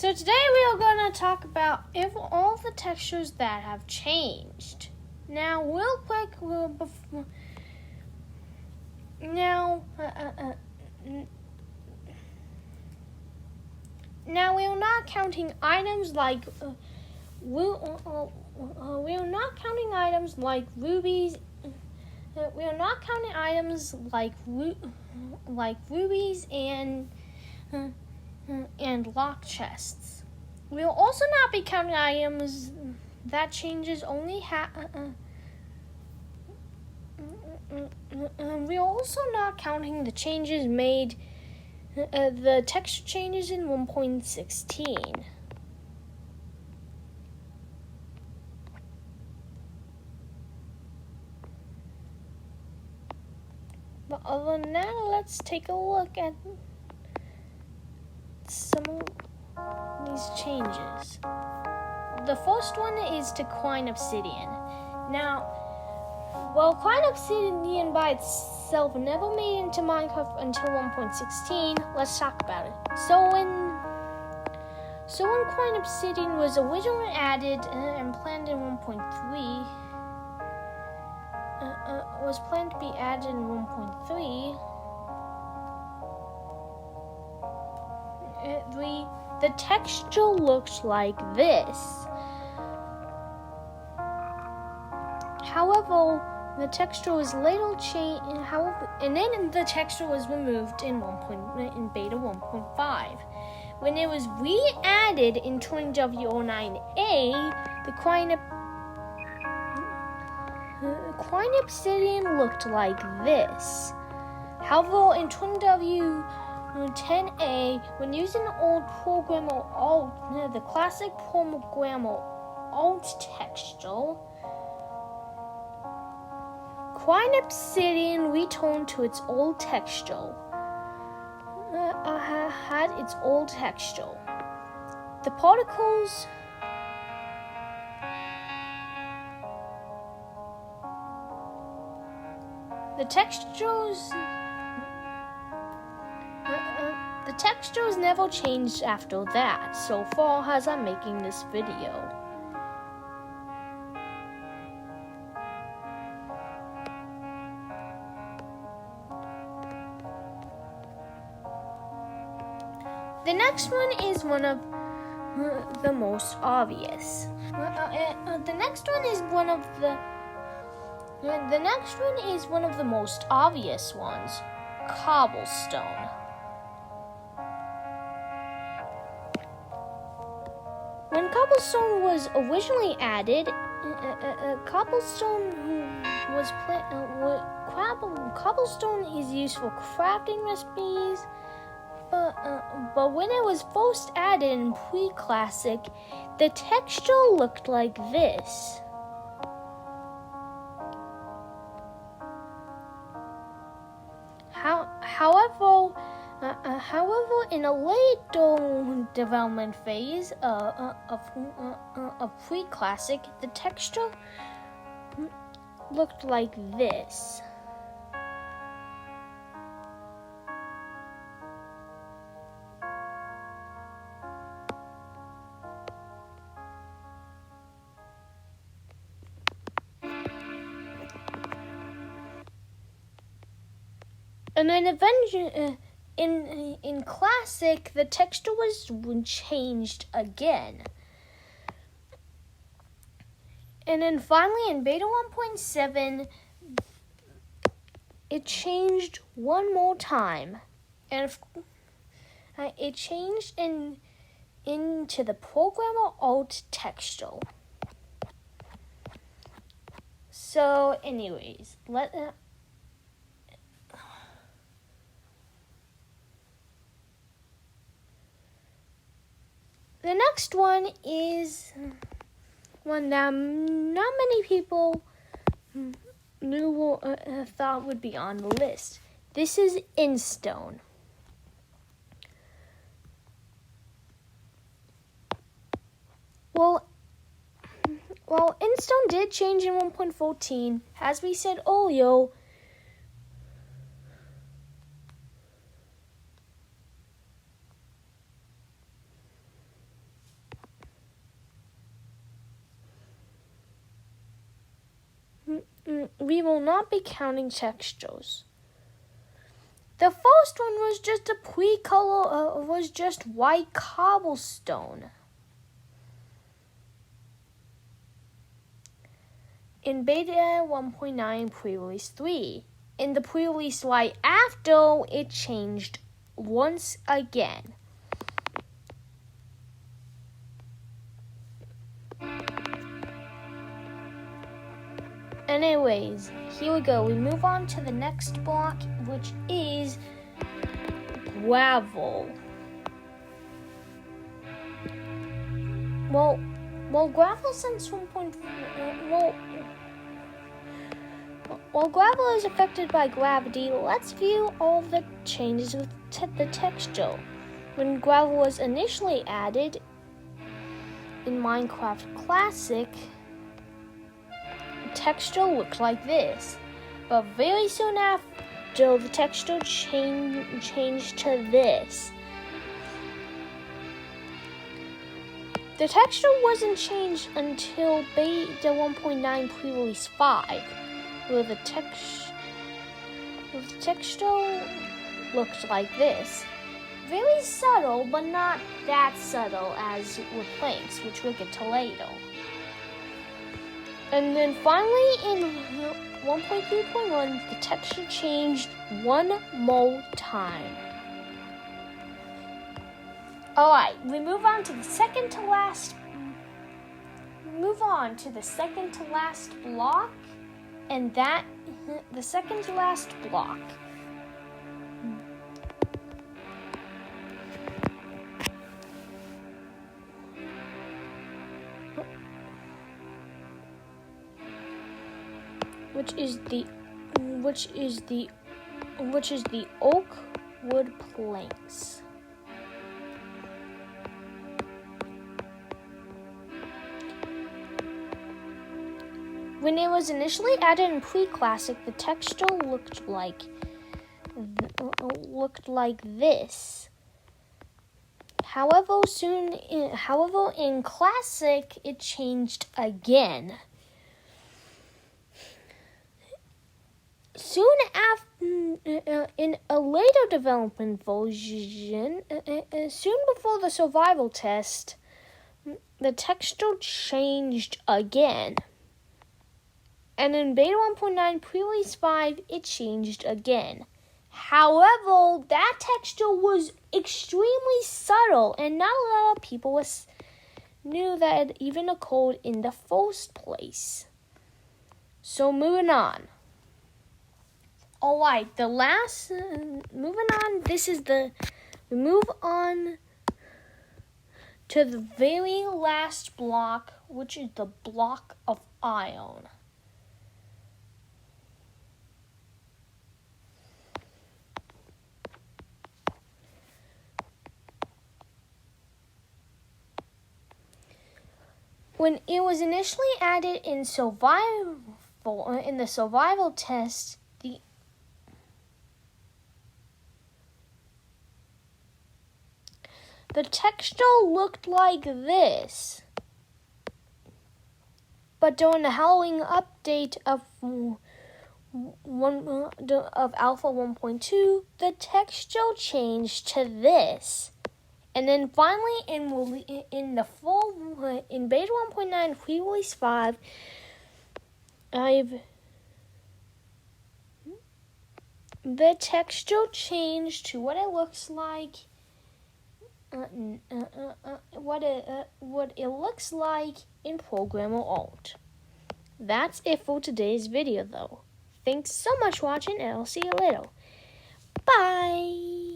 So today we are going to talk about all the textures that have changed. Now, real quick, now we are not counting items like rubies. We are not counting items like rubies and lock chests. We will also not be counting items that changes only we are also not counting the changes made, the texture changes in 1.16. But other than that, let's take a look at some of these changes. The first one is to Quine Obsidian. Now, while Quine Obsidian by itself never made into Minecraft until 1.16, let's talk about it. So when Quine Obsidian was originally added and planned in 1.3, was planned to be added in 1.3, the texture looked like this. However, the texture was later changed. And then the texture was removed in beta 1.5. When it was re-added in 20W09A, the Quine Obsidian looked like this. However, in 20W10A, when using the old programmer alt, the classic programmer alt texture, Quine Obsidian returned to its old texture. Had its old texture. The particles. The textures never changed after that, so far as I'm making this video. The next one is one of the most obvious. The next one is one of the most obvious ones, cobblestone. When cobblestone was originally added, cobblestone is used for crafting recipes. But when it was first added in pre-classic, the texture looked like this. However, in a later development phase of pre-classic, the texture looked like this. And then eventually, in Classic, the texture was changed again. And then finally, in Beta 1.7, it changed one more time. And it changed into the programmer alt texture. So, anyways, the next one is one that not many people thought would be on the list. This is Instone. Well, Instone did change in 1.14, as we said earlier. we will not be counting textures. The first one was just a pre-color, was just white cobblestone. In beta 1.9 pre-release 3. In the pre-release right after, it changed once again. Anyways, here we go. We move on to the next block, which is gravel. Well, gravel since 1.4. While gravel is affected by gravity, let's view all the changes with the texture. When gravel was initially added in Minecraft Classic, the texture looked like this. But very soon after, the texture changed to this. The texture wasn't changed until beta 1.9 pre-release 5. Where the texture looks like this. Very subtle, but not that subtle as with planks, which we'll get to later. And then finally in 1.3.1, the texture changed one more time. Alright, we move on to the second to last block. And that, the second to last block. Which is the oak wood planks. When it was initially added in pre-classic, the texture looked like this. However, in classic, it changed again. Soon after, in a later development version, soon before the survival test, the texture changed again. And in beta 1.9 pre-release 5, it changed again. However, that texture was extremely subtle, and not a lot of people knew that it even occurred in the first place. So moving on. Alright, moving on, we move on to the very last block, which is the block of iron. When it was initially added in the survival test, the texture looked like this. But during the Halloween update of Alpha 1.2, the texture changed to this. And then finally, in beta 1.9 pre-release 5, the texture changed to what it looks like. What it looks like in programmer art. That's it for today's video, though. Thanks so much for watching, and I'll see you later. Bye.